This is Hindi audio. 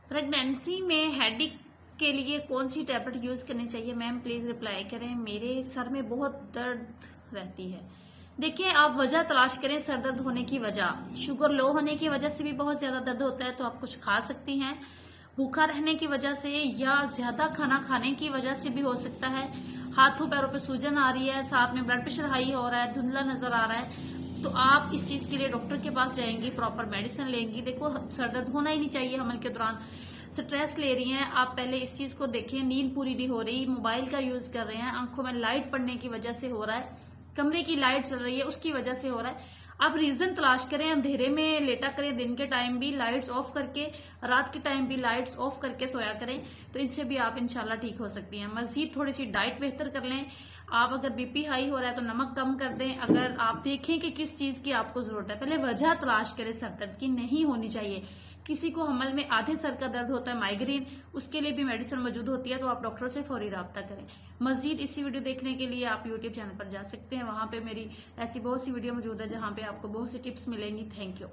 प्रेगनेंसी में हेडेक के लिए कौन सी टैबलेट यूज करनी चाहिए मैम, प्लीज रिप्लाई करें। मेरे सर में बहुत दर्द रहती है। देखिए, आप वजह तलाश करें सर दर्द होने की वजह। शुगर लो होने की वजह से भी बहुत ज्यादा दर्द होता है तो आप कुछ खा सकती हैं। भूखा रहने की वजह से या ज्यादा खाना खाने की वजह से भी हो सकता है। हाथों पैरों पे सूजन आ रही है, साथ में ब्लड प्रेशर हाई हो रहा है, धुंधला नजर आ रहा है, तो आप इस चीज के लिए डॉक्टर के पास जाएंगी, प्रॉपर मेडिसिन लेंगी। देखो, सर दर्द होना ही नहीं चाहिए हमल के दौरान। स्ट्रेस ले रही हैं आप, पहले इस चीज को देखें। नींद पूरी नहीं हो रही, मोबाइल का यूज कर रहे हैं, आंखों में लाइट पड़ने की वजह से हो रहा है, कमरे की लाइट चल रही है उसकी वजह से हो रहा है। आप रीजन तलाश करें, अंधेरे में लेटा करें, दिन के टाइम भी लाइट्स ऑफ करके, रात के टाइम भी लाइट्स ऑफ करके सोया करें, तो इनसे भी आप इंशाल्लाह ठीक हो सकती हैं। मजीद थोड़ी सी डाइट बेहतर कर लें। आप अगर बीपी हाई हो रहा है तो नमक कम कर दें। अगर आप देखें कि किस चीज की आपको जरूरत है, पहले वजह तलाश करें सर दर्द की, नहीं होनी चाहिए। किसी को हमल में आधे सर का दर्द होता है, माइग्रेन, उसके लिए भी मेडिसिन मौजूद होती है, तो आप डॉक्टर से फौरी राब्ता करें। मजीद इसी वीडियो देखने के लिए आप यूट्यूब चैनल पर जा सकते हैं, वहां पे मेरी ऐसी बहुत सी वीडियो मौजूद है जहां पे आपको बहुत सी टिप्स मिलेंगी। Thank you.